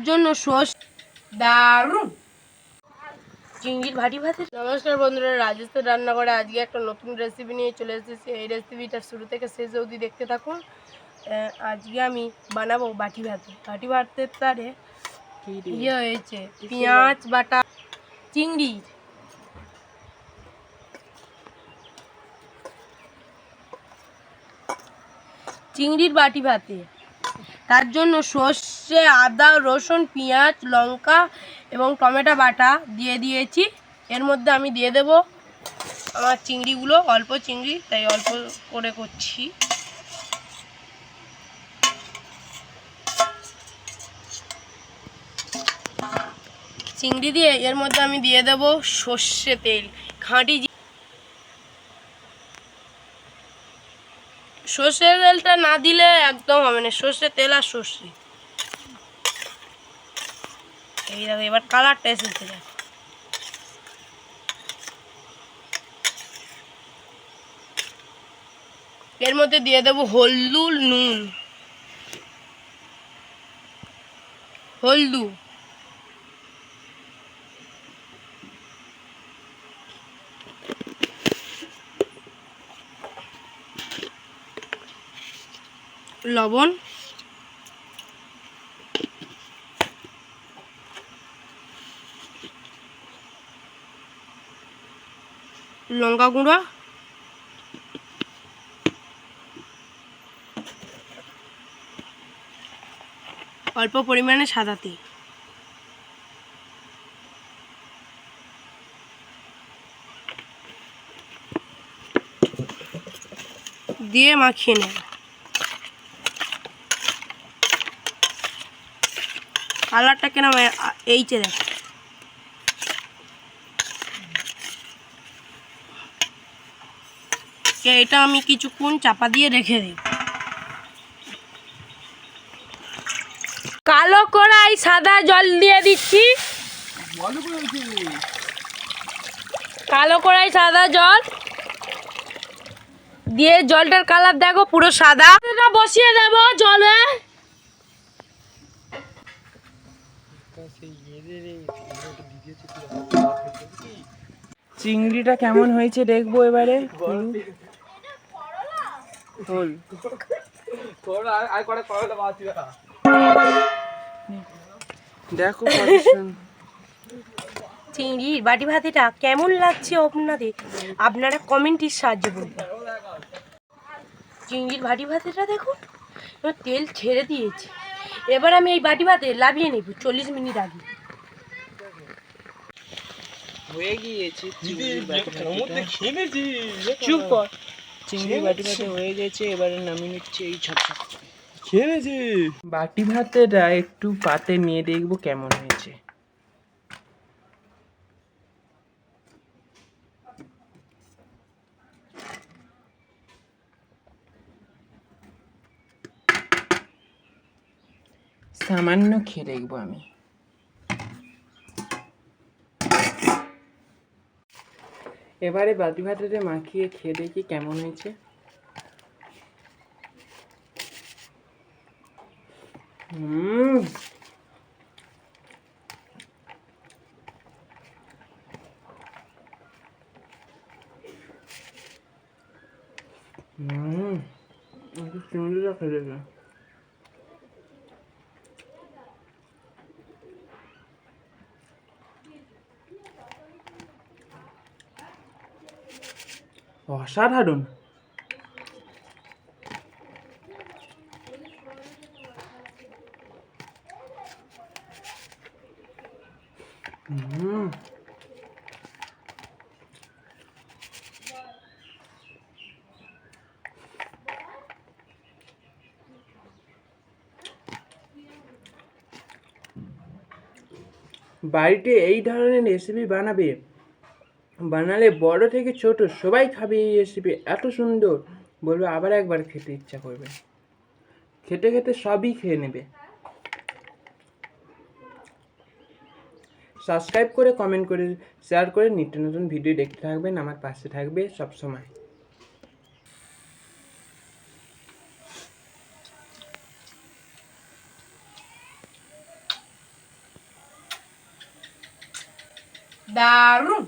জন্য দারুণ চিংড়ির ভাটি ভাতে। নমস্কার বন্ধুরা, রাজস্থান রান্নাঘরে আজকে একটা নতুন রেসিপি নিয়ে চলে এসেছি। এই রেসিপিটা শুরু থেকে শেষ অবধি দেখতে থাকুন। আজকে আমি বানাবো বাটি ভাতে। বাটি ভাতের তারে ইয়ে হয়েছে পেঁয়াজ বাটা, চিংড়ির বাটি ভাতে। তার জন্য সর্ষে, আদা, রসুন, পেঁয়াজ, লঙ্কা এবং টমেটো বাটা দিয়ে দিয়েছি। এর মধ্যে আমি দিয়ে দেব আমার চিংড়িগুলো, অল্প চিংড়ি তাই অল্প করে করছি। চিংড়ি দিয়ে এর মধ্যে আমি দিয়ে দেব সর্ষে তেল, খাঁটি সর্ষের তেলটা না দিলে একদম হবে না, সর্ষের তেল আর সর্ষে। এই দেখো এবার কালারটা এসেছে। এর মধ্যে দিয়ে দেব হলদুল নুন, হলদু, লবণ, লঙ্কা গুঁড়া, অল্প পরিমাণে সাদা তেল দিয়ে মাখিয়ে নেব। কালারটা কেন এইচে দেখ। এটা আমি কিছুক্ষণ চাপা দিয়ে রেখে দিই। কালো কড়াই সাদা জল দিয়ে দিচ্ছি। কালো কড়াই সাদা জল দিয়ে জলটার কালার দেখো পুরো সাদা। এটা বসিয়ে দেব জলে। চিংড়িটা কেমন হয়েছে দেখবো এবারে। দেখো চিংড়ির বাটি ভাতিটা কেমন লাগছে আপনাদের, আপনারা কমেন্টের সাহায্যে বলবেন। চিংড়ির বাটি ভাতিটা দেখুন তেল ছেড়ে দিয়েছে। এবার আমি এই বাটি ভাতে লাভিয়ে নেব 40 মিনিট আগে। হয়ে গিয়েছে চিংড়ির বাটি ভাতে হয়ে গেছে। এবারে নামিয়ে নিচ্ছে এই ছাপা খেয়েছি। বাটি ভাতেটা একটু পাতে নিয়ে দেখবো কেমন হয়েছে। সামান্য খেয়ে দেখবো আমি। এবারে বাটি ভাতেতে মাখিয়ে খেয়ে দেখি কেমন হয়েছে। চিংড়িটা খেয়ে দেখি। অসাধারণ। বাড়িতে এই ধরনের রেসিপি বানালে বড় থেকে ছোট সবাই খাবে। এই রেসিপি এত সুন্দর, বলবে আবার একবার খেতে ইচ্ছা করবে। খেতে খেতে সবই খেয়ে নেবে। সাবস্ক্রাইব করে, কমেন্ট করে, শেয়ার করে নিত্য নতুন ভিডিও দেখতে থাকবেন। আমার পাশে থাকবে সবসময়। দারুণ।